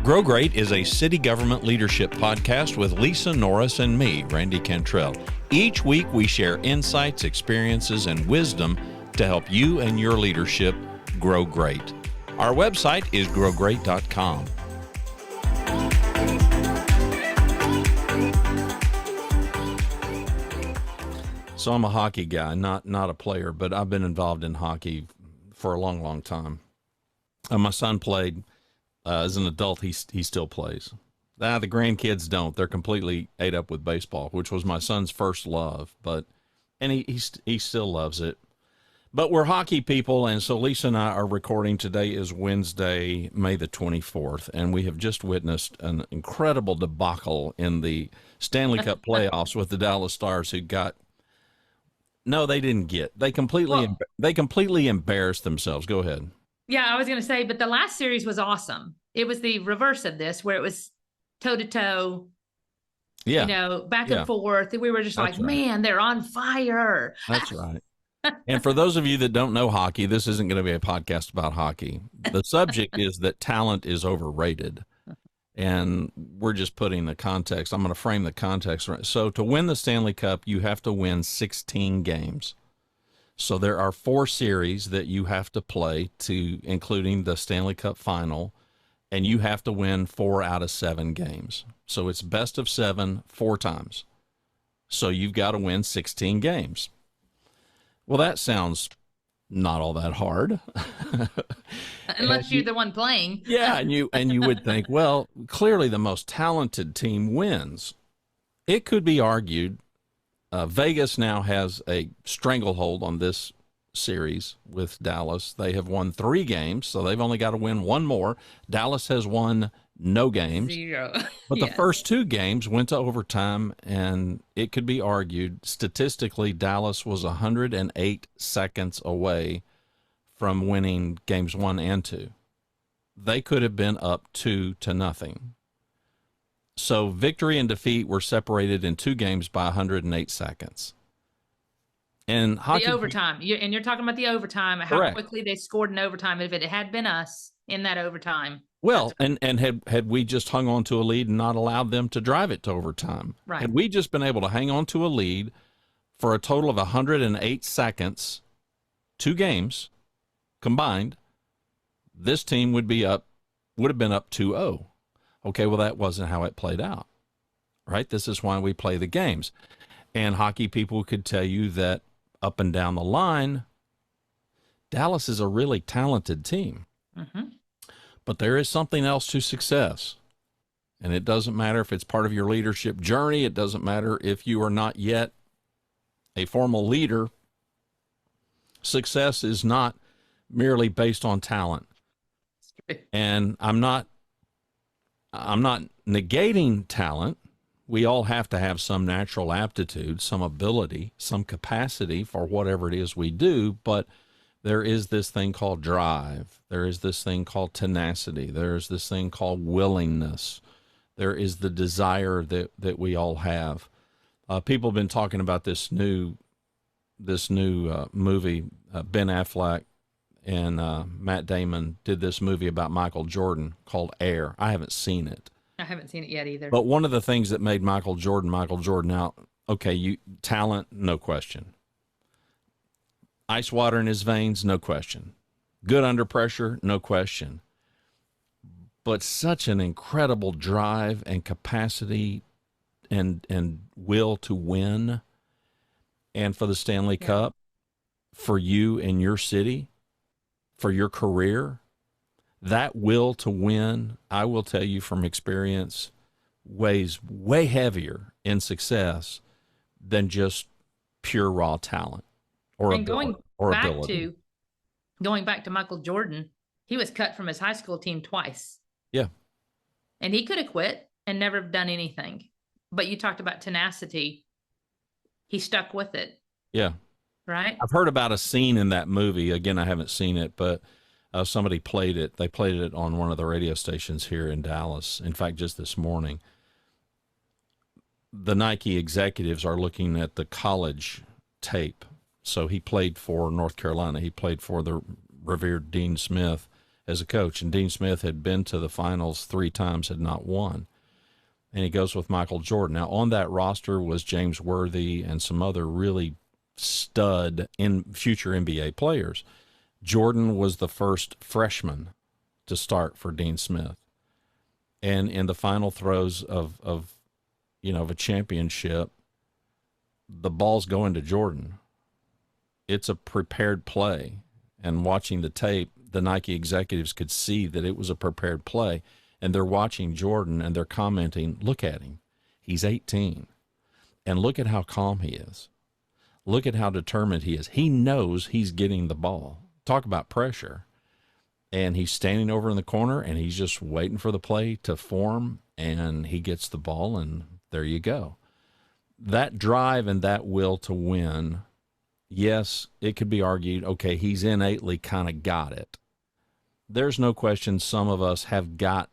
Grow Great is a city government leadership podcast with Lisa Norris and me, Randy Cantrell. Each week we share insights, experiences, and wisdom to help you and your leadership grow great. Our website is growgreat.com. So I'm a hockey guy, not a player, but I've been involved in hockey for a long, long time. My son played. As an adult, he still plays. The grandkids don't. They're completely ate up with baseball, which was my son's first love. And he still loves it. But we're hockey people, and so Lisa and I are recording. Today is Wednesday, May the 24th, and we have just witnessed an incredible debacle in the Stanley Cup playoffs with the Dallas Stars, who got. No, they didn't get. They completely embarrassed themselves. Go ahead. Yeah, I was going to say, but the last series was awesome. It was the reverse of this, where it was toe-to-toe, back and forth. We were just man, they're on fire. That's right. And for those of you that don't know hockey, this isn't going to be a podcast about hockey. The subject is that talent is overrated. And we're just putting the context. I'm going to frame the context. So to win the Stanley Cup, you have to win 16 games. So there are 4 series that you have to play, including the Stanley Cup final, and you have to win 4 out of 7 games. So it's best of 7 4 times. So you've got to win 16 games. Well, that sounds not all that hard. Unless you're the one playing. Yeah, and you would think, well, clearly the most talented team wins. It could be argued Vegas now has a stranglehold on this series with Dallas. They have won 3 games, so they've only got to win 1 more. Dallas has won no games. 0. But the first 2 games went to overtime, and it could be argued statistically Dallas was 108 seconds away from winning games 1 and 2. They could have been up 2-0. So victory and defeat were separated in 2 games by 108 seconds. And hockey, the overtime, you're talking about the overtime, how correct. Quickly they scored in overtime. If it had been us in that overtime. Well, and had we just hung on to a lead and not allowed them to drive it to overtime, right. Had we just been able to hang on to a lead for a total of 108 seconds, 2 games combined, this team would have been up 2-0. Okay, well, that wasn't how it played out, right? This is why we play the games. And hockey people could tell you that up and down the line, Dallas is a really talented team. Mm-hmm. But there is something else to success. And it doesn't matter if it's part of your leadership journey. It doesn't matter if you are not yet a formal leader. Success is not merely based on talent. And I'm not negating talent. We all have to have some natural aptitude, some ability, some capacity for whatever it is we do, but there is this thing called drive. There is this thing called tenacity. There is this thing called willingness. There is the desire that we all have. People have been talking about this new movie. Ben Affleck and Matt Damon did this movie about Michael Jordan called Air. I haven't seen it. I haven't seen it yet either. But one of the things that made Michael Jordan, now, okay, talent, no question. Ice water in his veins, no question. Good under pressure, no question. But such an incredible drive and capacity and will to win. And for the Stanley Cup, for you and your city, for your career, that will to win, I will tell you from experience, weighs way heavier in success than just pure raw talent or ability. Going back to Michael Jordan, he was cut from his high school team twice. Yeah. And he could have quit and never done anything. But you talked about tenacity. He stuck with it. Yeah. Right? I've heard about a scene in that movie. Again, I haven't seen it, but somebody played it. They played it on one of the radio stations here in Dallas. In fact, just this morning. The Nike executives are looking at the college tape. So he played for North Carolina. He played for the revered Dean Smith. as a coach. And Dean Smith had been to the finals 3 times, had not won. And he goes with Michael Jordan. Now, on that roster was James Worthy and some other really stud in future NBA players. Jordan was the first freshman to start for Dean Smith. And in the final throes of a championship, the ball's going to Jordan. It's a prepared play. And watching the tape, the Nike executives could see that it was a prepared play. And they're watching Jordan and they're commenting, look at him. He's 18. And look at how calm he is. Look at how determined he is. He knows he's getting the ball. Talk about pressure. And he's standing over in the corner and he's just waiting for the play to form, and he gets the ball, and there you go. That drive and that will to win, yes, it could be argued, okay, he's innately kind of got it. There's no question some of us have got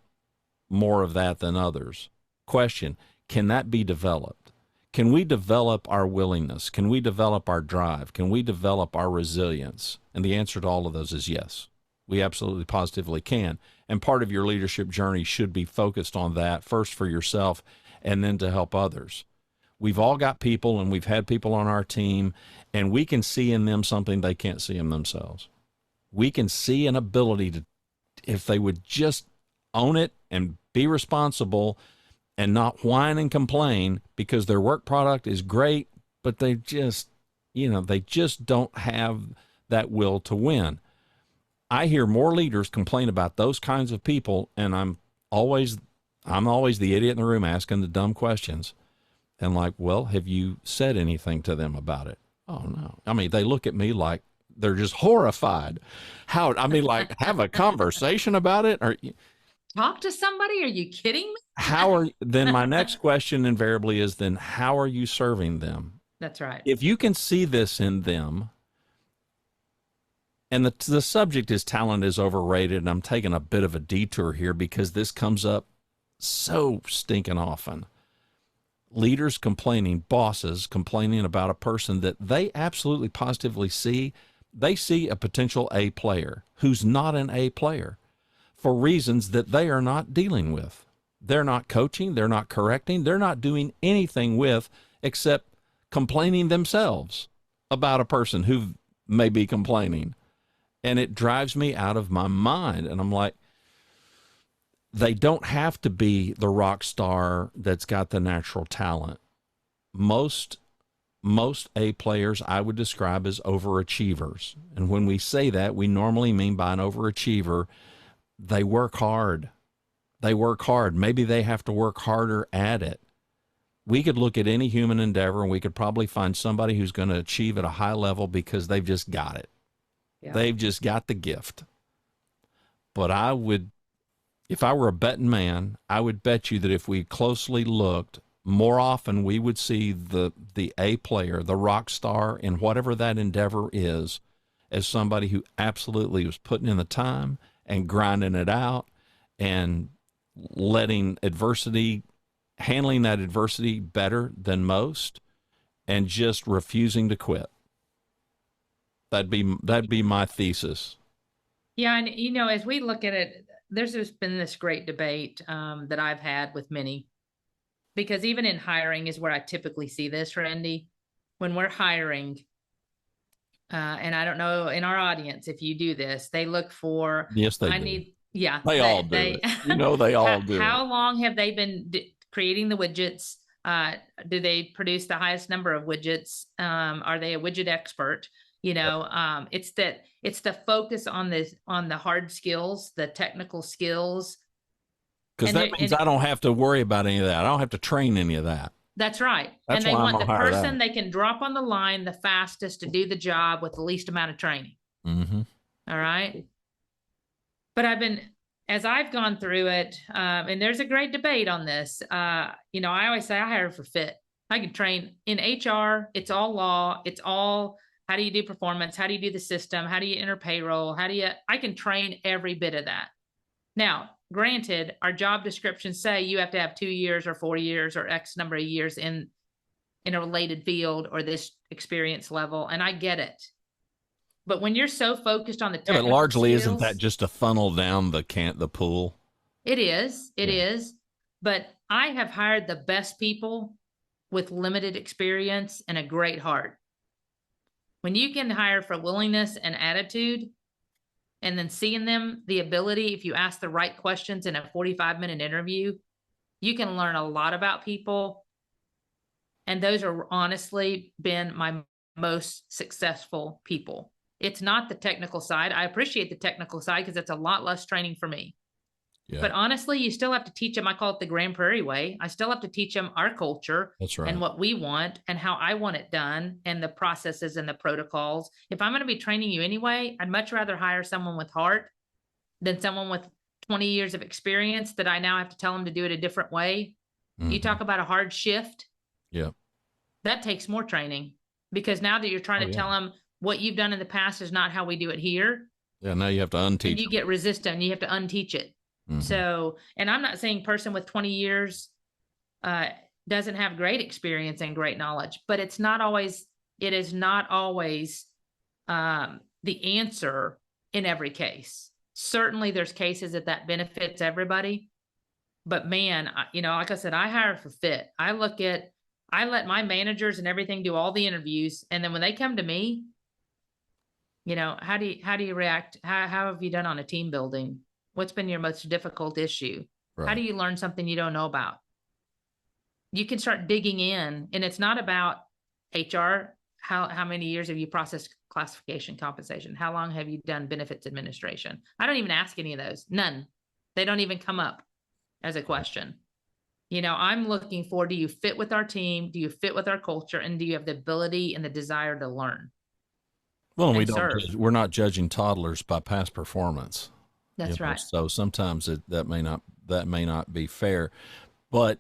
more of that than others. Question, can that be developed? Can we develop our willingness? Can we develop our drive? Can we develop our resilience? And the answer to all of those is yes. We absolutely positively can. And part of your leadership journey should be focused on that, first for yourself and then to help others. We've all got people, and we've had people on our team, and we can see in them something they can't see in themselves. We can see an ability to, if they would just own it and be responsible and not whine and complain because their work product is great, but they just don't have that will to win. I hear more leaders complain about those kinds of people, and I'm always the idiot in the room asking the dumb questions. And like, well, have you said anything to them about it? Oh, no. I mean, they look at me like they're just horrified. Like, have a conversation about it? Or talk to somebody? Are you kidding me? Then my next question invariably is, then how are you serving them? That's right. If you can see this in them, and the subject is talent is overrated, and I'm taking a bit of a detour here because this comes up so stinking often. Leaders complaining, bosses complaining about a person that they absolutely positively see. They see a potential A player who's not an A player for reasons that they are not dealing with. They're not coaching, they're not correcting, they're not doing anything with except complaining themselves about a person who may be complaining. And it drives me out of my mind. And I'm like, they don't have to be the rock star that's got the natural talent. Most A players I would describe as overachievers. And when we say that, we normally mean by an overachiever, they work hard. They work hard. Maybe they have to work harder at it. We could look at any human endeavor and we could probably find somebody who's going to achieve at a high level because they've just got it. Yeah. They've just got the gift. But if I were a betting man, I would bet you that if we closely looked, more often we would see the A player, the rock star in whatever that endeavor is, as somebody who absolutely was putting in the time and grinding it out and handling that adversity better than most, and just refusing to quit. That'd be my thesis. Yeah, and as we look at it, there's just been this great debate that I've had with many, because even in hiring is where I typically see this, Randy. When we're hiring, and I don't know in our audience if you do this, they look for. Yes, they do. Yeah, they all do it. They all do. How long have they been creating the widgets? Do they produce the highest number of widgets? Are they a widget expert? It's the focus on the hard skills, the technical skills. Because that means I don't have to worry about any of that. I don't have to train any of that. That's right. And they want the person they can drop on the line the fastest to do the job with the least amount of training. Mm-hmm. All right. But as I've gone through it, and there's a great debate on this. I always say I hire for fit. I can train in HR. It's all law. It's all, how do you do performance? How do you do the system? How do you enter payroll? I can train every bit of that. Now, granted, our job descriptions say you have to have 2 years or 4 years or X number of years in a related field or this experience level. And I get it. But when you're so focused on the Yeah, but technical largely, isn't that skills, just a funnel down the pool? it is, it Yeah, is. But I have hired the best people with limited experience and a great heart. When you can hire for willingness and attitude, and then seeing them the ability, if you ask the right questions in a 45-minute interview, you can learn a lot about people. And those are honestly been my most successful people. It's not the technical side. I appreciate the technical side because it's a lot less training for me. yeah, But honestly, you still have to teach them. I call it the Grand Prairie way. I still have to teach them our culture that's and right. what we want and how I want it done and the processes and the protocols. If I'm going to be training you anyway, I'd much rather hire someone with heart than someone with 20 years of experience that I now have to tell them to do it a different way. You Hmm. talk about a hard shift, Yeah. that takes more training because now that you're trying Oh to yeah. tell them what you've done in the past is not how we do it here, Yeah. Now you have to and unteach you get resistant, you have to unteach it. them. Hmm. So, and I'm not saying person with 20 years uh, doesn't have great experience and great knowledge, but it is not always the answer in every case. Certainly there's cases that benefits everybody, but man, like I said, I hire for fit. I let my managers and everything do all the interviews. And then when they come to me, how do you react? How have you done on a team building? What's been your most difficult issue? How Right. do you learn something you don't know about? You can start digging in, and it's not about HR. How many years have you processed classification compensation? How long have you done benefits administration? I don't even ask any of those. None. They don't even come up as a question. I'm looking for, do you fit with our team? Do you fit with our culture? And do you have the ability and the desire to learn Well, and we and don't serve? we're not judging toddlers by past performance. That's right. So sometimes that may not be fair. But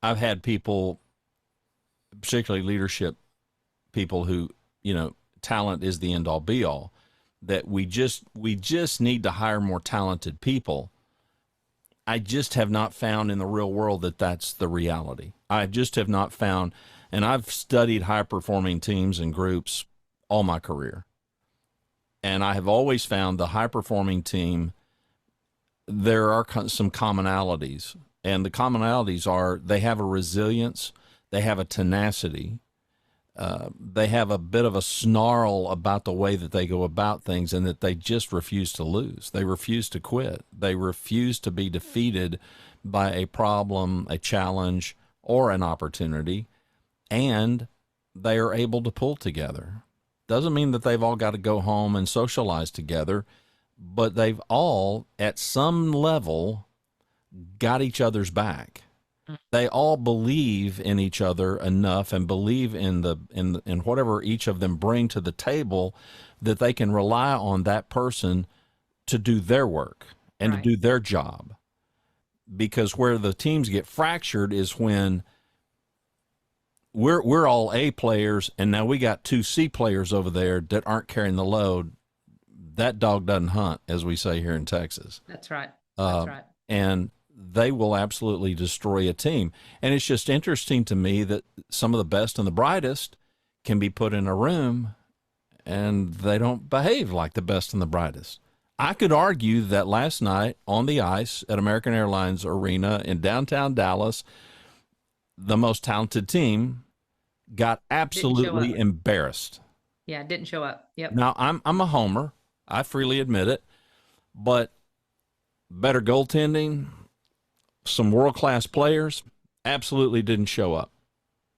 I've had people, particularly leadership people, who talent is the end all be all. That we just need to hire more talented people. I just have not found in the real world that that's the reality. I just have not found, and I've studied high performing teams and groups all my career, and I have always found the high performing team, there are some commonalities, and the commonalities are they have a resilience, they have a tenacity, they have a bit of a snarl about the way that they go about things, and that they just refuse to lose. They refuse to quit. They refuse to be defeated by a problem, a challenge, or an opportunity, and they are able to pull together. Doesn't mean that they've all got to go home and socialize together, but they've all, at some level, got each other's back. They all believe in each other enough and believe in whatever each of them bring to the table, that they can rely on that person to do their work and to Right. do their job. Because where the teams get fractured is when we're all A players, and now we got two C players over there that aren't carrying the load. That dog doesn't hunt, as we say here in Texas. That's right. That's Uh, right. and they will absolutely destroy a team. And it's just interesting to me that some of the best and the brightest can be put in a room and they don't behave like the best and the brightest. I could argue that last night on the ice at American Airlines Arena in downtown Dallas, the most talented team got Didn't show absolutely up. embarrassed. Yeah, didn't show up. Yep. Now, I'm a homer. I freely admit it, but better goaltending, some world-class players absolutely didn't show up.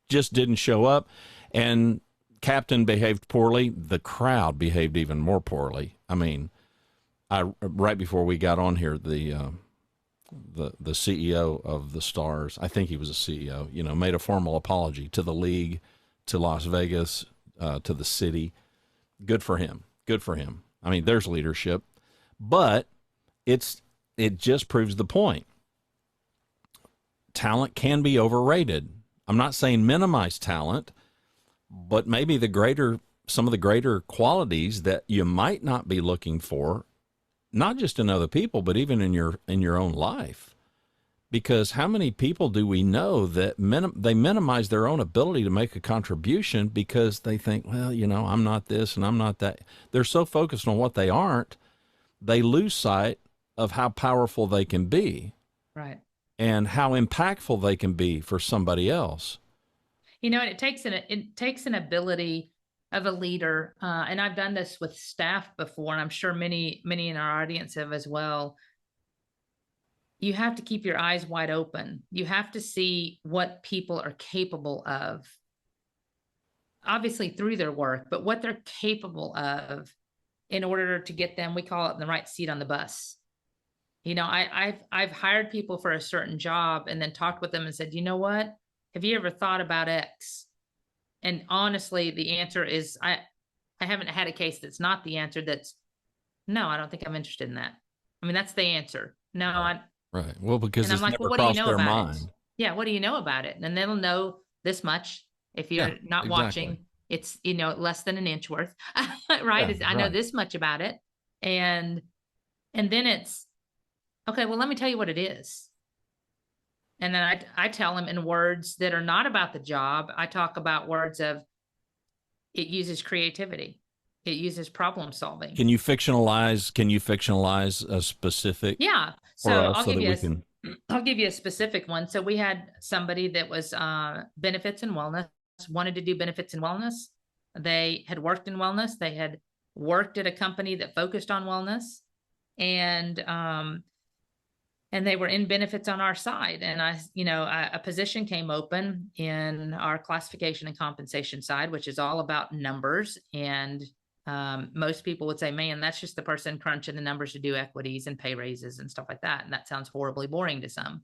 Just didn't show up. And captain behaved poorly. The crowd behaved even more poorly. I mean, right before we got on here, the CEO of the Stars, I think he was a CEO, made a formal apology to the league, to Las Vegas, to the city. Good for him. Good for him. I mean, there's leadership, but it just proves the point. Talent can be overrated. I'm not saying minimize talent, but maybe some of the greater qualities that you might not be looking for, not just in other people, but even in your own life, Because how many people do we know that they minimize their own ability to make a contribution because they think, well, I'm not this and I'm not that. They're so focused on what they aren't, they lose sight of how powerful they can be. Right. And how impactful they can be for somebody else. And it takes an ability of a leader, and I've done this with staff before, and I'm sure many in our audience have as well. You have to keep your eyes wide open. You have to see what people are capable of, obviously through their work, but what they're capable of in order to get them, we call it, the right seat on the bus. I've hired people for a certain job and then talked with them and said, you know what? Have you ever thought about X? And honestly, the answer is I haven't had a case that's not the answer. That's no, I don't think I'm interested in that. I mean, that's the answer. No, right. Well, because it's like, never what do you crossed know their about mind. it? Yeah, what do you know about it? And they'll know this much. If you're not watching, it's less than an inch worth, right? I know this much about it, and then it's okay. Well, let me tell you what it is. And then I tell them in words that are not about the job. I talk about words of, it uses creativity. It uses problem solving. Can you fictionalize a specific? Yeah. So I'll give you a specific one. So we had somebody that was benefits and wellness, wanted to do benefits and wellness. They had worked in wellness. They had worked at a company that focused on wellness, and they were in benefits on our side. And a position came open in our classification and compensation side, which is all about numbers. And most people would say, man, that's just the person crunching the numbers to do equities and pay raises and stuff like that. And that sounds horribly boring to some.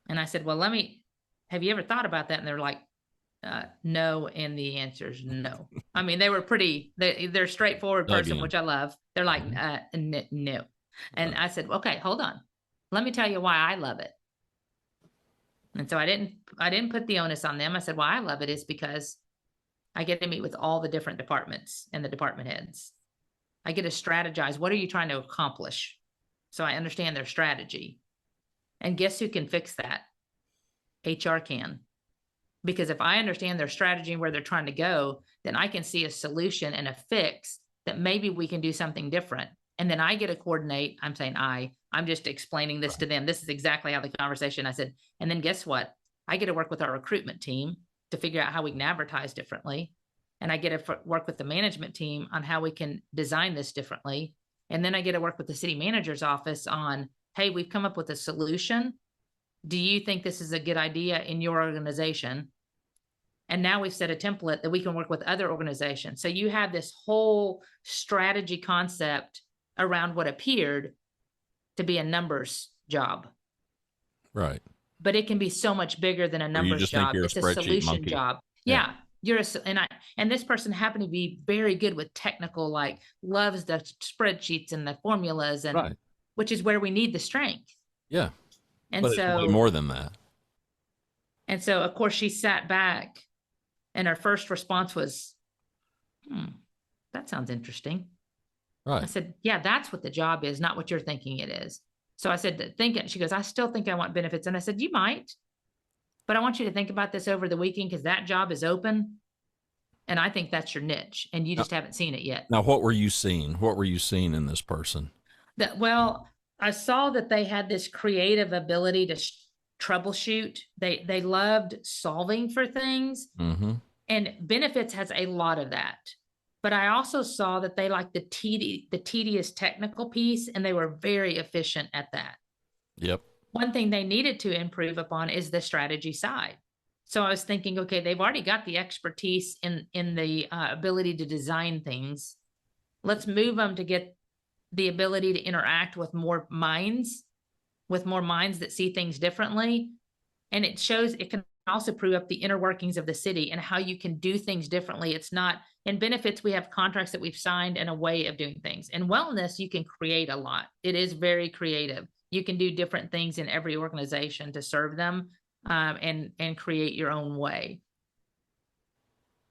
And I said, well, have you ever thought about that? And they're like, no. And the answer is no. I mean, they were they're a straightforward person, which I love. They're like, no. And I said, okay, hold on. Let me tell you why I love it. And so I didn't put the onus on them. I said, why I love it is because I get to meet with all the different departments and the department heads. I get to strategize. What are you trying to accomplish? So I understand their strategy. And guess who can fix that? HR can. Because if I understand their strategy and where they're trying to go, then I can see a solution and a fix that maybe we can do something different. And then I get to coordinate. I'm saying I'm just explaining this to them. This is exactly how the conversation, I said, and then guess what? I get to work with our recruitment team to figure out how we can advertise differently. And I get to work with the management team on how we can design this differently. And then I get to work with the city manager's office on, hey, we've come up with a solution. Do you think this is a good idea in your organization? And now we've set a template that we can work with other organizations. So you have this whole strategy concept around what appeared to be a numbers job. Right. But it can be so much bigger than a numbers job. It's a solution monkey. Job. Yeah. And this person happened to be very good with technical, like loves the spreadsheets and the formulas, and which is where we need the strength. Yeah. And but so it's way more than that. And so of course she sat back and her first response was, that sounds interesting. Right. I said, yeah, that's what the job is, not what you're thinking it is. So I said, think it. She goes, I still think I want benefits. And I said, you might, but I want you to think about this over the weekend because that job is open. And I think that's your niche and you just haven't seen it yet. Now, what were you seeing? What were you seeing in this person? Well, I saw that they had this creative ability to troubleshoot. They loved solving for things. Mm-hmm. And benefits has a lot of that. But I also saw that they liked the tedious technical piece, and they were very efficient at that. Yep. One thing they needed to improve upon is the strategy side. So I was thinking, okay, they've already got the expertise in the ability to design things. Let's move them to get the ability to interact with more minds that see things differently. And it can also prove up the inner workings of the city and how you can do things differently. It's not in benefits. We have contracts that we've signed and a way of doing things. In wellness, you can create a lot. It is very creative. You can do different things in every organization to serve them and create your own way.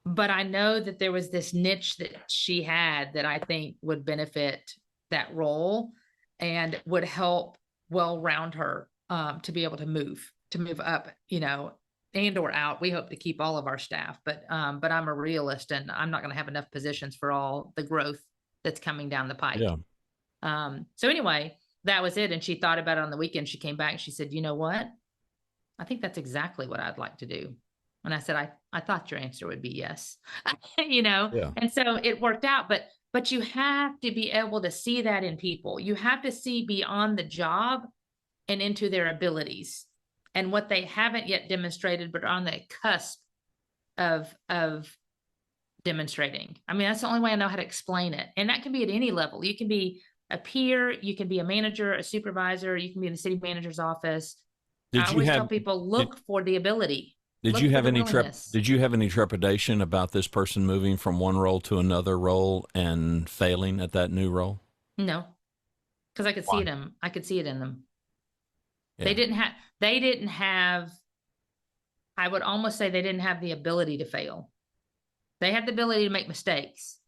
But I know that there was this niche that she had that I think would benefit that role and would help well round her. to be able to move up, and or out. We hope to keep all of our staff, but I'm a realist, and I'm not going to have enough positions for all the growth that's coming down the pike. Yeah. So anyway, that was it. And she thought about it on the weekend. She came back and she said, you know what? I think that's exactly what I'd like to do. And I said, I thought your answer would be yes, Yeah. and so it worked out. But you have to be able to see that in people. You have to see beyond the job and into their abilities and what they haven't yet demonstrated, but are on the cusp of demonstrating. I mean, that's the only way I know how to explain it. And that can be at any level. You can be a peer, you can be a manager, a supervisor, you can be in the city manager's office. I always tell people, look for the ability. Did you have any trepidation about this person moving from one role to another role and failing at that new role? No, because I could see it in them. I could see it in them. Yeah. They didn't have, I would almost say they didn't have the ability to fail. They had the ability to make mistakes.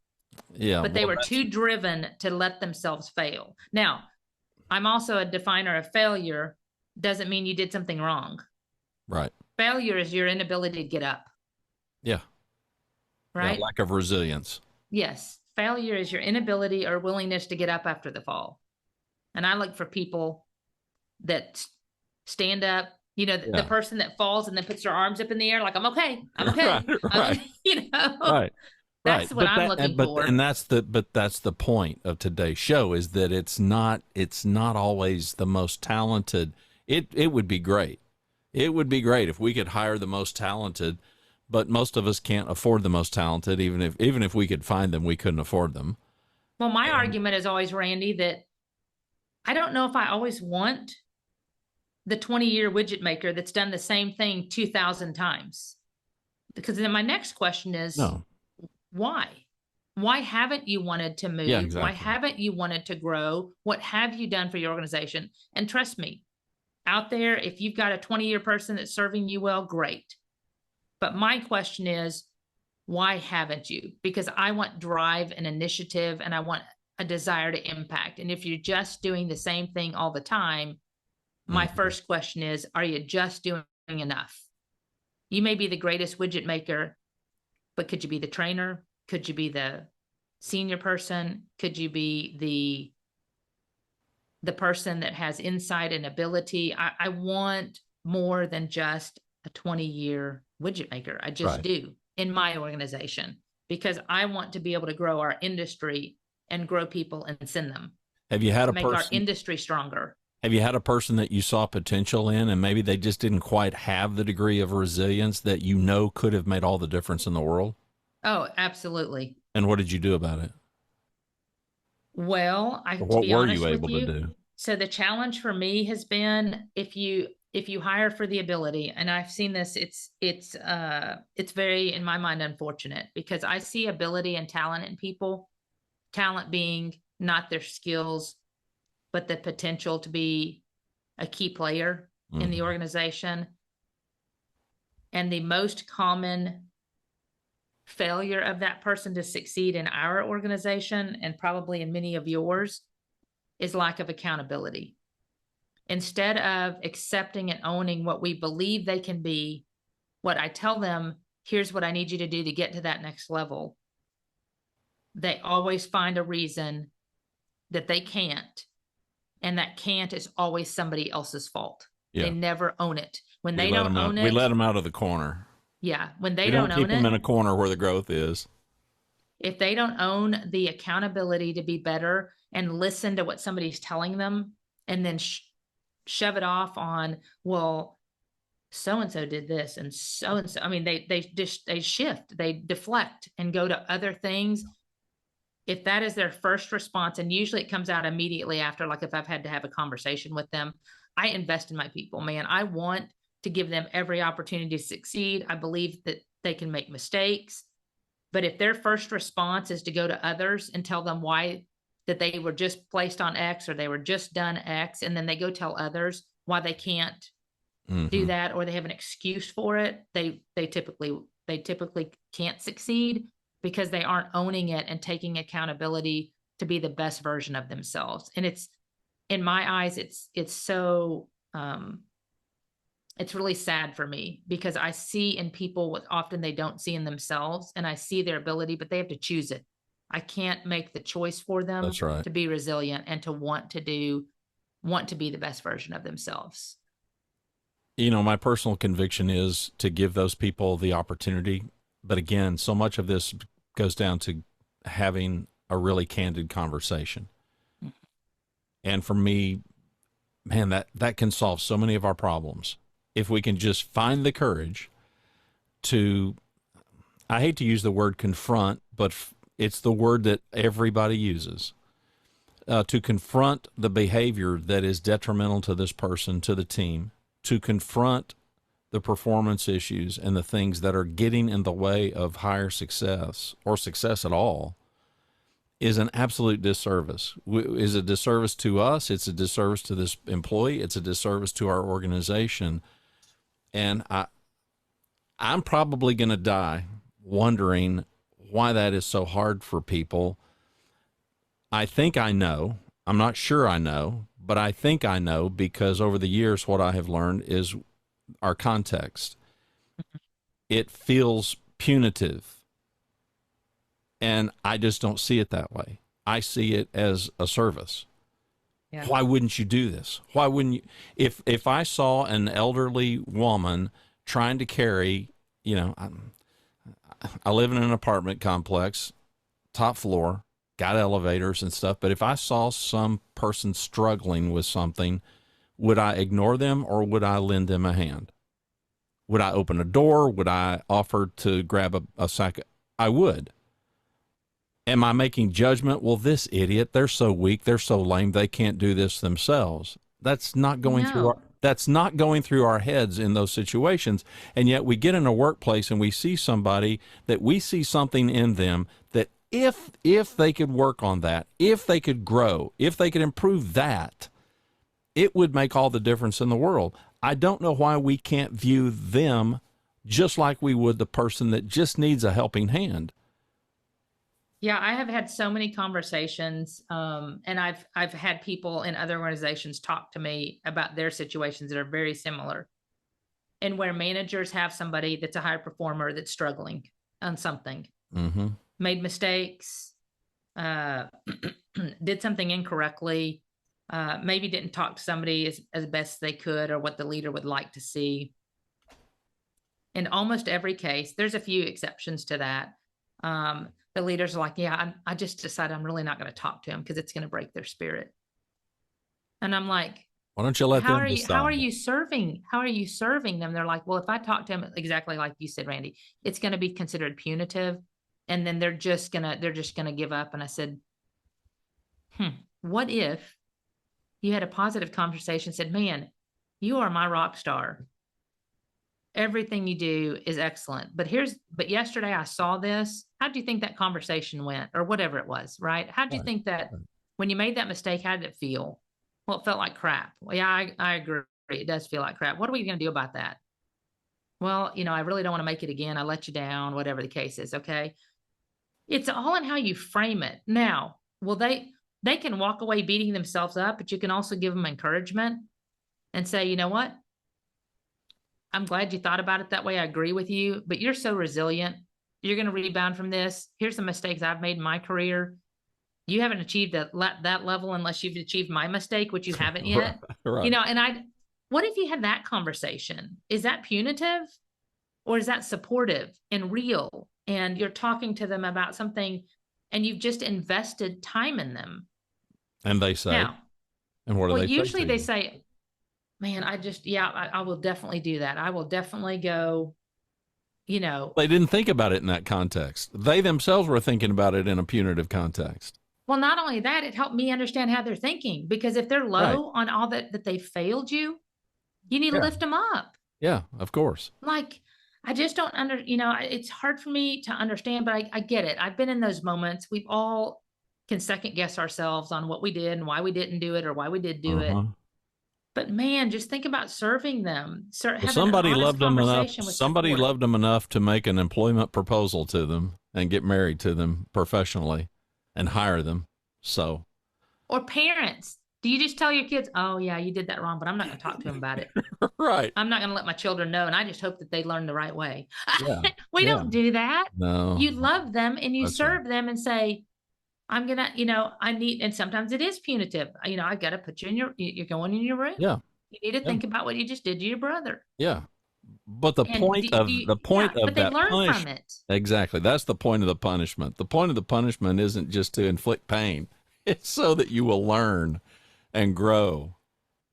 Yeah. But they were too driven to let themselves fail. Now, I'm also a definer of failure. Doesn't mean you did something wrong. Right. Failure is your inability to get up. Yeah. Right. Yeah, lack of resilience. Yes. Failure is your inability or willingness to get up after the fall. And I look for people that stand up, the person that falls and then puts their arms up in the air like, I'm okay. I'm okay. Right. Right. That's what I'm looking for. And that's the point of today's show, is that it's not always the most talented. It would be great. It would be great if we could hire the most talented, but most of us can't afford the most talented. Even if we could find them, we couldn't afford them. Well, my argument is always, Randy, that I don't know if I always want the 20-year widget maker that's done the same thing 2,000 times. Because then my next question is, why? Why haven't you wanted to move? Yeah, exactly. Why haven't you wanted to grow? What have you done for your organization? And trust me, out there, if you've got a 20-year person that's serving you well, great. But my question is, why haven't you? Because I want drive and initiative, and I want a desire to impact. And if you're just doing the same thing all the time, my first question is, are you just doing enough? You may be the greatest widget maker, but could you be the trainer? Could you be the senior person? Could you be the person that has insight and ability? I want more than just a 20-year widget maker. I just do in my organization, because I want to be able to grow our industry and grow people and send them. Have you had a make person, our industry stronger? Have you had a person that you saw potential in, and maybe they just didn't quite have the degree of resilience that could have made all the difference in the world? Oh, absolutely. And what did you do about it? Well, what were you able to do? So the challenge for me has been, if you hire for the ability, and I've seen this, it's very, in my mind, unfortunate, because I see ability and talent in people. Talent being not their skills, but the potential to be a key player in the organization. And the most common failure of that person to succeed in our organization, and probably in many of yours, is lack of accountability. Instead of accepting and owning what we believe they can be, what I tell them, here's what I need you to do to get to that next level, they always find a reason that they can't. And that can't is always somebody else's fault. Yeah. They never own it. When they don't own it, we let them out of the corner. Yeah. When they don't own it, keep them in a corner where the growth is. If they don't own the accountability to be better and listen to what somebody's telling them, and then shove it off on, well, so-and-so did this and so-and-so. I mean, they shift, they deflect and go to other things. If that is their first response, and usually it comes out immediately after, like if I've had to have a conversation with them, I invest in my people, man. I want to give them every opportunity to succeed. I believe that they can make mistakes. But if their first response is to go to others and tell them why that they were just placed on X, or they were just done X, and then they go tell others why they can't do that, or they have an excuse for it, they typically can't succeed, because they aren't owning it and taking accountability to be the best version of themselves. And it's, in my eyes, it's so um, it's really sad for me because I see in people what often they don't see in themselves, and I see their ability, but they have to choose it. I can't make the choice for them That's right. to be resilient and to want to be the best version of themselves. You know, my personal conviction is to give those people the opportunity. But again, so much of this goes down to having a really candid conversation. And for me, man, that can solve so many of our problems. If we can just find the courage to, I hate to use the word confront, but it's the word that everybody uses, to confront the behavior that is detrimental to this person, to the team, to confront the performance issues and the things that are getting in the way of higher success or success at all is an absolute disservice. Is a disservice to us. It's a disservice to this employee. It's a disservice to our organization. And I'm probably going to die wondering why that is so hard for people. I think I know. I'm not sure I know, but I think I know because over the years, what I have learned is our context. It feels punitive, and I just don't see it that way. I see it as a service. Yeah. Why wouldn't you do this? Why wouldn't you? If I saw an elderly woman trying to carry, you know, I live in an apartment complex, top floor, got elevators and stuff. But if I saw some person struggling with something, would I ignore them or would I lend them a hand? Would I open a door? Would I offer to grab a sack? I would. Am I making judgment? Well, this idiot, they're so weak, they're so lame, they can't do this themselves. That's not going through No. that's not going through our heads in those situations. And yet we get in a workplace and we see somebody that we see something in them that if they could work on that, if they could grow, if they could improve that, it would make all the difference in the world. I don't know why we can't view them just like we would the person that just needs a helping hand. Yeah, I have had so many conversations, and I've had people in other organizations talk to me about their situations that are very similar, and where managers have somebody that's a high performer that's struggling on something, Mm-hmm. made mistakes, uh, did something incorrectly, maybe didn't talk to somebody as best they could or what the leader would like to see. In almost every case, there's a few exceptions to that. The leaders are like, yeah, I just decided I'm really not going to talk to him because it's going to break their spirit. And I'm like, Why don't you let them how are decide? you serving them? They're like, well, if I talk to him exactly like you said, Randy, it's going to be considered punitive. And then they're just gonna give up. And I said, what if you had a positive conversation, said, man, you are my rock star. Everything you do is excellent. But yesterday I saw this. How do you think that conversation went? Or whatever it was, right? How do you Right. think that when you made that mistake, how did it feel? Well, it felt like crap. Well, yeah, I agree. It does feel like crap. What are we going to do about that? Well, I really don't want to make it again. I let you down, whatever the case is. Okay. It's all in how you frame it. Now, they can walk away beating themselves up, but you can also give them encouragement and say, you know what? I'm glad you thought about it that way. I agree with you, but you're so resilient. You're going to rebound from this. Here's the mistakes I've made in my career. You haven't achieved that level unless you've achieved my mistake, which you haven't Right. yet. Right. What if you had that conversation? Is that punitive or is that supportive and real? And you're talking to them about something and you've just invested time in them. And they say, Now, and what do well, they say usually to they you? say, man, I will definitely do that. I will definitely go, you know, They didn't think about it in that context. They themselves were thinking about it in a punitive context. well, not only that, it helped me understand how they're thinking because if they're Right. low on all that they failed you, you need to Yeah. lift them up. Yeah, of course. Like, I just don't it's hard for me to understand, but I get it. I've been in those moments. We've all can second guess ourselves on what we did and why we didn't do it or why we did do it. Uh-huh. But man, just think about serving them, Well, having an honest conversation with somebody support. loved them enough to make an employment proposal to them and get married to them professionally and hire them. So, Or parents. Do you just tell your kids, oh, yeah, you did that wrong, but I'm not going to talk to them about it. Right. I'm not going to let my children know. And I just hope that they learn the right way. Yeah. We Yeah. don't do that. No. You love them and you That's right. serve them and say, I'm going to, you know, I need, and sometimes it is punitive. You know, I got to put you in you're going in your room. Yeah. You need to Yeah. think about what you just did to your brother. Yeah. But the And point of but they that learn from punishment, it. exactly. That's the point of the punishment. The point of the punishment isn't just to inflict pain. It's so that you will learn and grow,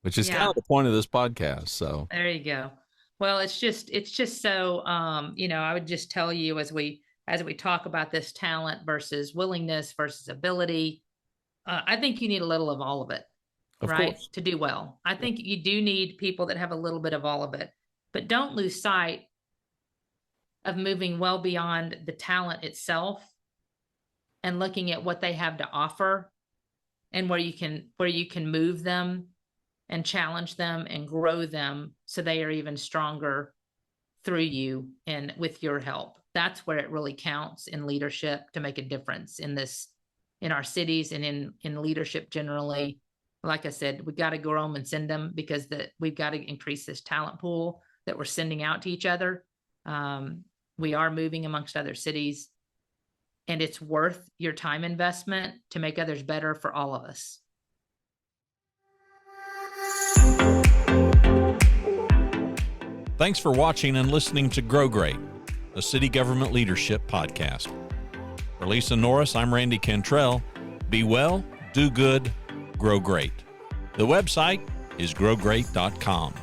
which is kind Yeah. of the point of this podcast. So There you go. Well, it's just so you know, I would just tell you as we talk about this talent versus willingness versus ability, I think you need a little of all of it, of right? course. To do well. I think you do need people that have a little bit of all of it, but don't lose sight of moving well beyond the talent itself and looking at what they have to offer and where you can move them and challenge them and grow them so they are even stronger through you and with your help. That's where it really counts in leadership to make a difference in our cities and in leadership generally. Like I said, we got to grow them and send them because we've got to increase this talent pool that we're sending out to each other. We are moving amongst other cities, and it's worth your time investment to make others better for all of us. Thanks for watching and listening to Grow Great, the City Government Leadership Podcast. For Lisa Norris, I'm Randy Cantrell. Be well, do good, grow great. The website is growgreat.com.